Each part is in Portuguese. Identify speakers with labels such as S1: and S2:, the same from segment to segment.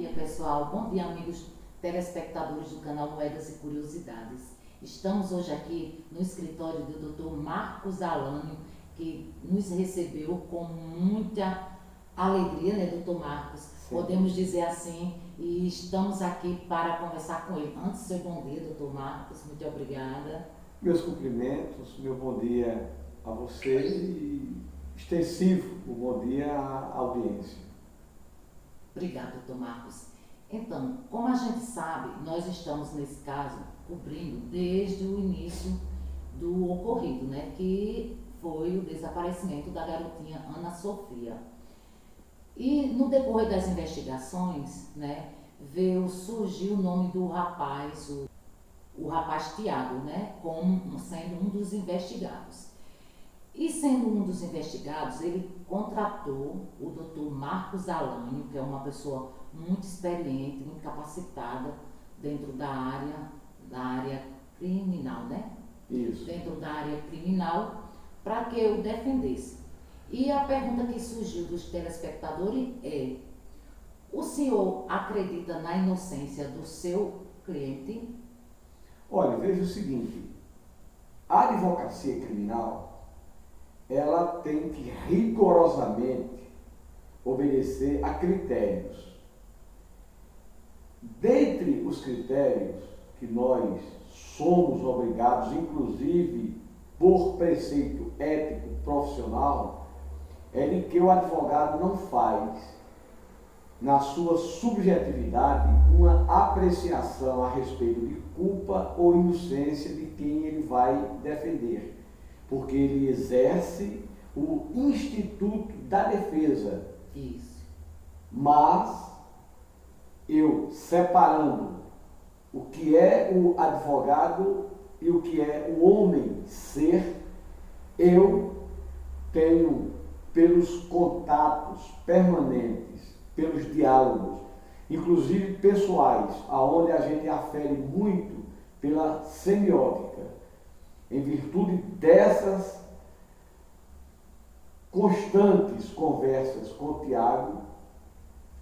S1: dia, pessoal. Bom dia, amigos telespectadores do canal Moedas e Curiosidades. Estamos hoje aqui no escritório do Dr. Marcos Alânio, que nos recebeu com muita alegria, né, Dr. Marcos? Sim. Podemos dizer assim, e estamos aqui para conversar com ele. Antes, seu bom dia, Dr. Marcos, muito obrigada.
S2: Meus cumprimentos, meu bom dia a você e extensivo o bom dia à audiência.
S1: Obrigada, doutor Marcos. Então, como a gente sabe, nós estamos nesse caso cobrindo desde o início do ocorrido, né, que foi o desaparecimento da garotinha Ana Sofia. E no decorrer das investigações, né, surgiu o nome do rapaz, o rapaz Tiago, né, como sendo um dos investigados. E sendo um dos investigados, ele contratou o Dr. Marcos Alânio, que é uma pessoa muito experiente, muito capacitada dentro da área criminal, né?
S2: Isso.
S1: Dentro da área criminal, para que eu defendesse. E a pergunta que surgiu dos telespectadores é: o senhor acredita na inocência do seu cliente?
S2: Olha, veja o seguinte, a advocacia criminal, ela tem que rigorosamente obedecer a critérios. Dentre os critérios que nós somos obrigados, inclusive por preceito ético profissional, é de que o advogado não faz, na sua subjetividade, uma apreciação a respeito de culpa ou inocência de quem ele vai defender, porque ele exerce o instituto da defesa.
S1: Isso.
S2: Mas eu, separando o que é o advogado e o que é o homem ser, eu tenho, pelos contatos permanentes, pelos diálogos, inclusive pessoais, aonde a gente afere muito pela semiótica, em virtude dessas constantes conversas com o Tiago,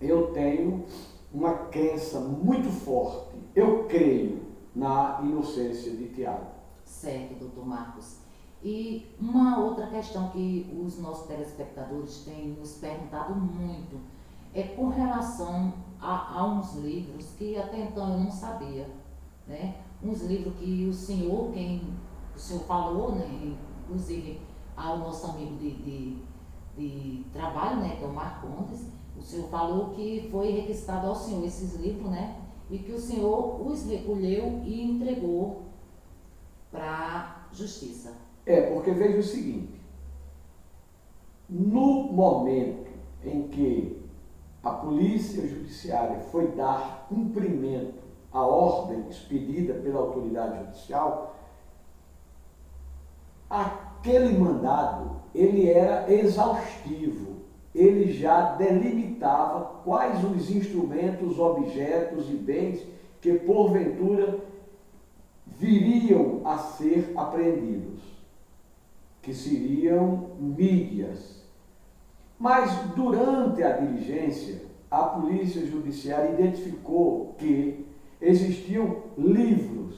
S2: eu tenho uma crença muito forte. Eu creio na inocência de Tiago.
S1: Certo, doutor Marcos. E uma outra questão que os nossos telespectadores têm nos perguntado muito é com relação a uns livros que até então eu não sabia, né? Uns livros que o senhor falou, né? Inclusive ao nosso amigo de trabalho, né? Que é o Marcondes, o senhor falou que foi requisitado ao senhor esses livros, né? E que o senhor os recolheu e entregou para a justiça.
S2: Porque veja o seguinte, no momento em que a polícia judiciária foi dar cumprimento à ordem expedida pela autoridade judicial, aquele mandado, ele era exaustivo, ele já delimitava quais os instrumentos, objetos e bens que porventura viriam a ser apreendidos, que seriam mídias. Mas durante a diligência, a polícia judiciária identificou que existiam livros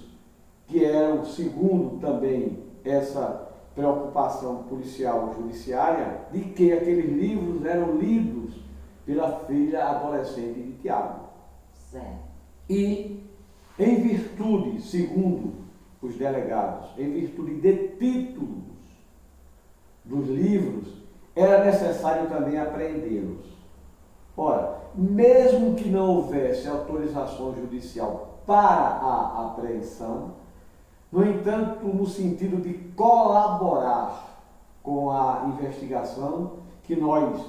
S2: que eram, segundo também essa preocupação policial judiciária, de que aqueles livros eram lidos pela filha adolescente de Tiago.
S1: Certo.
S2: E, em virtude, segundo os delegados, em virtude de títulos dos livros, era necessário também apreendê-los. Ora, mesmo que não houvesse autorização judicial para a apreensão, no entanto, no sentido de colaborar com a investigação, que nós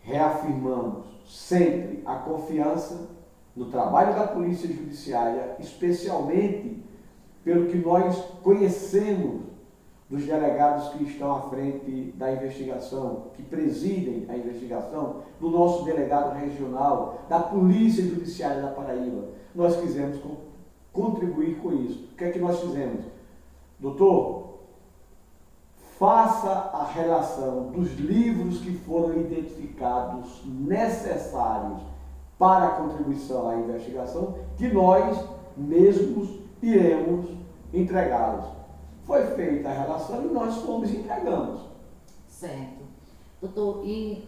S2: reafirmamos sempre a confiança no trabalho da Polícia Judiciária, especialmente pelo que nós conhecemos dos delegados que estão à frente da investigação, que presidem a investigação, do nosso delegado regional, da Polícia Judiciária da Paraíba. Nós quisemos contribuir com isso. O que é que nós fizemos? Doutor, faça a relação dos livros que foram identificados necessários para a contribuição à investigação, que nós mesmos iremos entregá-los. Foi feita a relação e nós fomos e entregamos.
S1: Certo. Doutor, e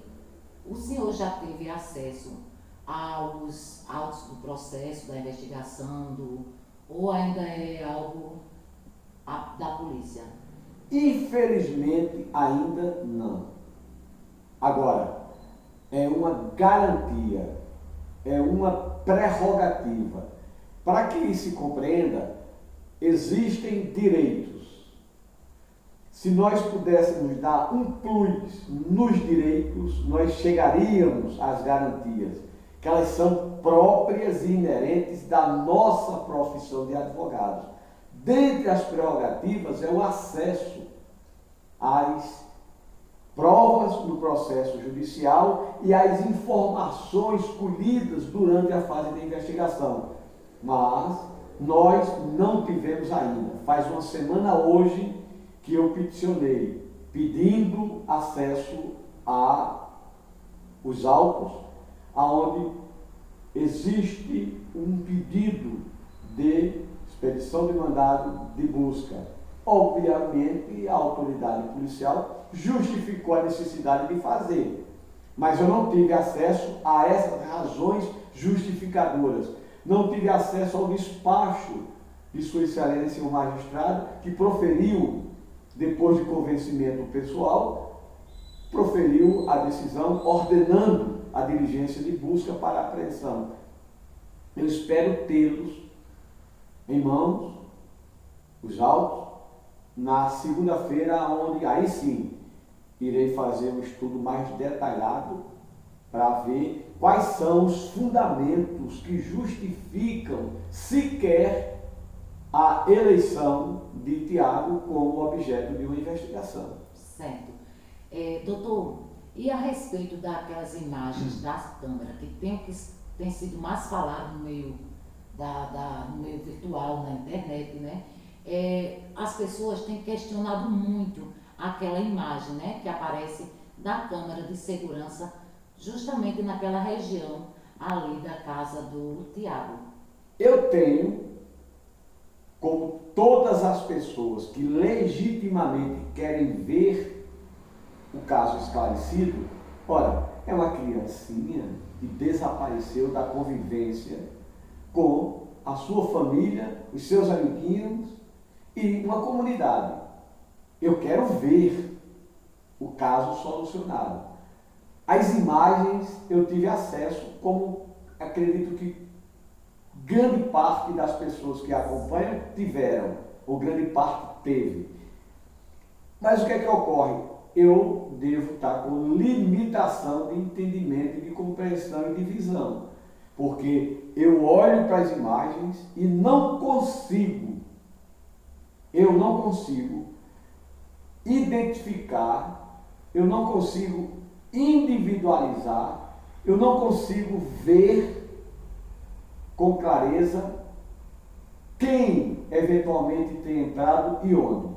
S1: o senhor já teve acesso aos autos do processo, da investigação, ou ainda é algo da polícia?
S2: Infelizmente, ainda não. Agora, é uma garantia, é uma prerrogativa. Para que isso se compreenda, existem direitos. Se nós pudéssemos dar um plus nos direitos, nós chegaríamos às garantias, que elas são próprias e inerentes da nossa profissão de advogados. Dentre as prerrogativas é o acesso às provas no processo judicial e às informações colhidas durante a fase de investigação. Mas nós não tivemos ainda. Faz uma semana hoje que eu peticionei, pedindo acesso aos autos, aonde existe um pedido de expedição de mandado de busca. Obviamente, a autoridade policial justificou a necessidade de fazer, mas eu não tive acesso a essas razões justificadoras. Não tive acesso ao despacho de sua excelência, o magistrado, que proferiu, depois de convencimento pessoal, proferiu a decisão ordenando a diligência de busca para apreensão. Eu espero tê-los em mãos, os autos, na segunda-feira, onde aí sim irei fazer um estudo mais detalhado para ver quais são os fundamentos que justificam sequer a eleição de Tiago como objeto de uma investigação.
S1: Certo. Doutor, e a respeito daquelas imagens da câmera que tem sido mais falado no meio, no meio virtual, na internet, né? As pessoas têm questionado muito aquela imagem, né, que aparece da câmera de segurança justamente naquela região ali da casa do Tiago.
S2: Eu tenho, como todas as pessoas que legitimamente querem ver o caso esclarecido, ora, é uma criancinha que desapareceu da convivência com a sua família, os seus amiguinhos e uma comunidade. Eu quero ver o caso solucionado. As imagens eu tive acesso, como acredito que grande parte das pessoas que acompanham tiveram, ou grande parte teve. Mas o que é que ocorre? Eu devo estar com limitação de entendimento, de compreensão e de visão. Porque eu olho para as imagens e não consigo identificar, eu não consigo individualizar, eu não consigo ver com clareza quem eventualmente tem entrado e onde.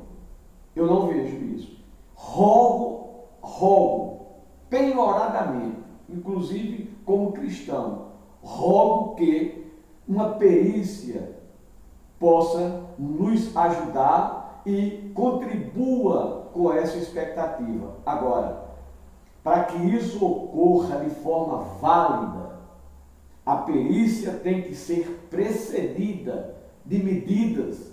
S2: Eu não vejo isso. Rogo penhoradamente, inclusive como cristão, rogo que uma perícia possa nos ajudar e contribua com essa expectativa. Agora, para que isso ocorra de forma válida, a perícia tem que ser precedida de medidas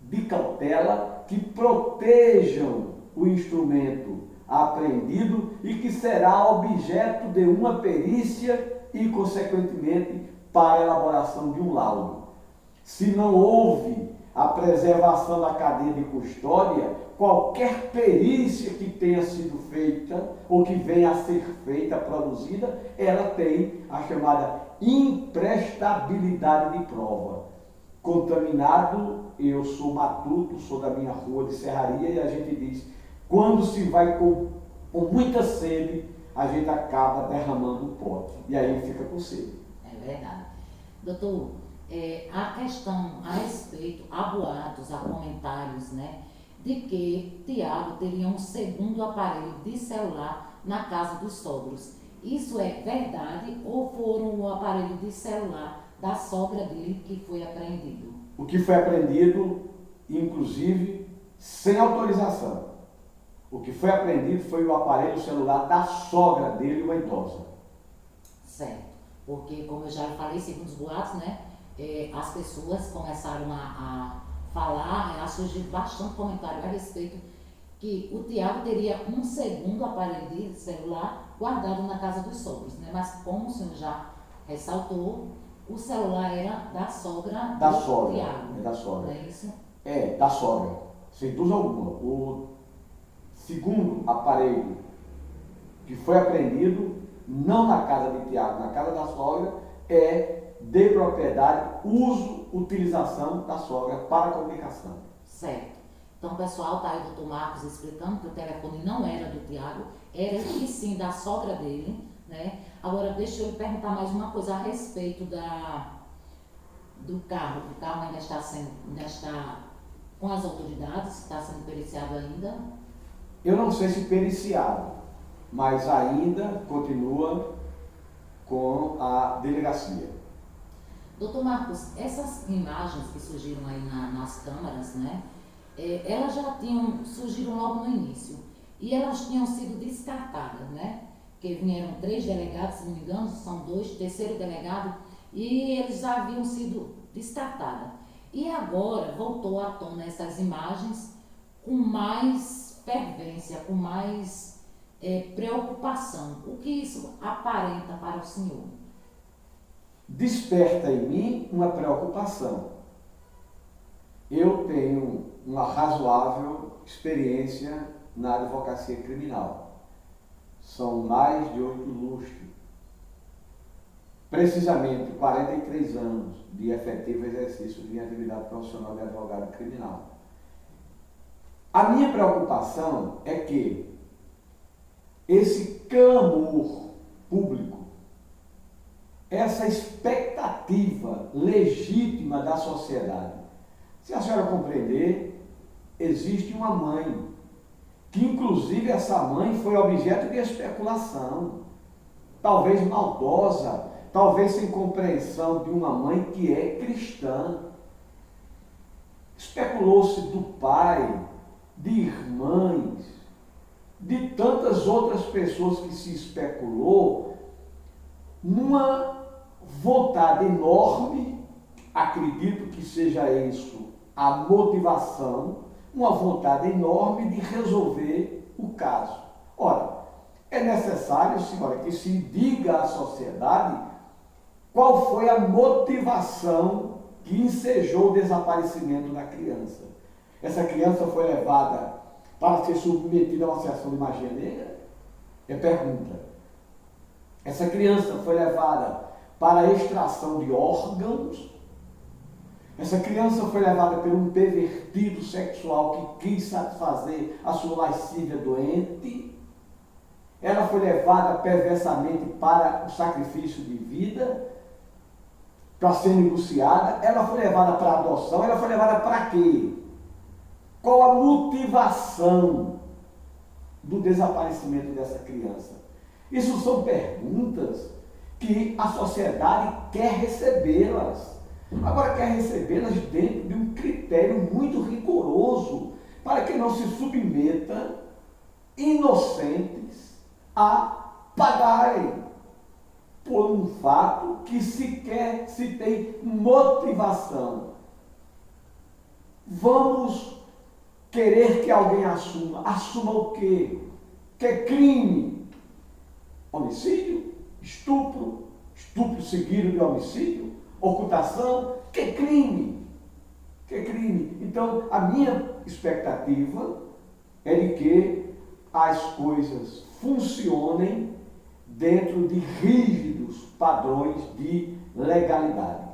S2: de cautela que protejam o instrumento apreendido e que será objeto de uma perícia e, consequentemente, para a elaboração de um laudo. Se não houve a preservação da cadeia de custódia, qualquer perícia que tenha sido feita ou que venha a ser feita, produzida, ela tem a chamada imprestabilidade de prova. Contaminado, eu sou matuto, sou da minha rua de serraria e a gente diz, quando se vai com muita sede, a gente acaba derramando o pote e aí fica com sede.
S1: É verdade. Doutor, a questão a respeito, há boatos, há comentários, né, de que Tiago teria um segundo aparelho de celular na casa dos sogros. Isso é verdade ou foram o aparelho de celular da sogra dele que foi apreendido?
S2: O que foi apreendido, inclusive, sem autorização. O que foi apreendido foi o aparelho celular da sogra dele, uma idosa.
S1: Certo. Porque, como eu já falei, segundo os boatos, né, as pessoas começaram a falar, a surgir bastante comentário a respeito que o Tiago teria um segundo aparelho de celular guardado na casa dos sogros, né? Mas como o senhor já ressaltou, o celular era da sogra
S2: Da
S1: do
S2: sogra,
S1: Tiago.
S2: é da sogra.
S1: Não é isso?
S2: É, da sogra, sem dúvida alguma. O segundo aparelho que foi apreendido, não na casa de Tiago, na casa da sogra, é de propriedade, uso, utilização da sogra para comunicação.
S1: Certo. Então, pessoal, tá aí o doutor Marcos explicando que o telefone não era do Tiago, era e sim da sogra dele, né? Agora, deixa eu lhe perguntar mais uma coisa a respeito do carro. O carro ainda está com as autoridades, está sendo periciado ainda?
S2: Eu não sei se periciado, mas ainda continua com a delegacia.
S1: Doutor Marcos, essas imagens que surgiram aí nas câmaras, né? Elas já surgiram logo no início e elas tinham sido descartadas, né? Que vieram 3 delegados, se não me engano, são 2, terceiro delegado, e eles já haviam sido descartadas. E agora voltou à tona essas imagens com mais fervência, com mais preocupação. O que isso aparenta para o senhor?
S2: Desperta em mim uma preocupação. Eu tenho uma razoável experiência na advocacia criminal. São mais de 8 lustros. Precisamente 43 anos de efetivo exercício de minha atividade profissional de advogado criminal. A minha preocupação é que esse clamor público, essa expectativa legítima da sociedade, se a senhora compreender, existe uma mãe, que inclusive essa mãe foi objeto de especulação, talvez maldosa, talvez sem compreensão de uma mãe que é cristã. Especulou-se do pai, de irmãs, de tantas outras pessoas que se especulou, numa vontade enorme, acredito que seja isso a motivação, uma vontade enorme de resolver o caso. Ora, é necessário, senhora, que se diga à sociedade qual foi a motivação que ensejou o desaparecimento da criança. Essa criança foi levada para ser submetida a uma sessão de magia negra? É pergunta. Essa criança foi levada para a extração de órgãos? Essa criança foi levada por um pervertido sexual que quis satisfazer a sua lascívia doente? Ela foi levada perversamente para o sacrifício de vida, para ser negociada? Ela foi levada para a adoção? Ela foi levada para quê? Qual a motivação do desaparecimento dessa criança? Isso são perguntas que a sociedade quer recebê-las. Agora, quer recebê-las dentro de um critério muito rigoroso, para que não se submeta inocentes a pagarem por um fato que sequer se tem motivação. Vamos querer que alguém assuma. Assuma o quê? Que é crime? Homicídio? Estupro? Estupro seguido de homicídio? Ocultação? Que crime? Que crime? Então, a minha expectativa é de que as coisas funcionem dentro de rígidos padrões de legalidade.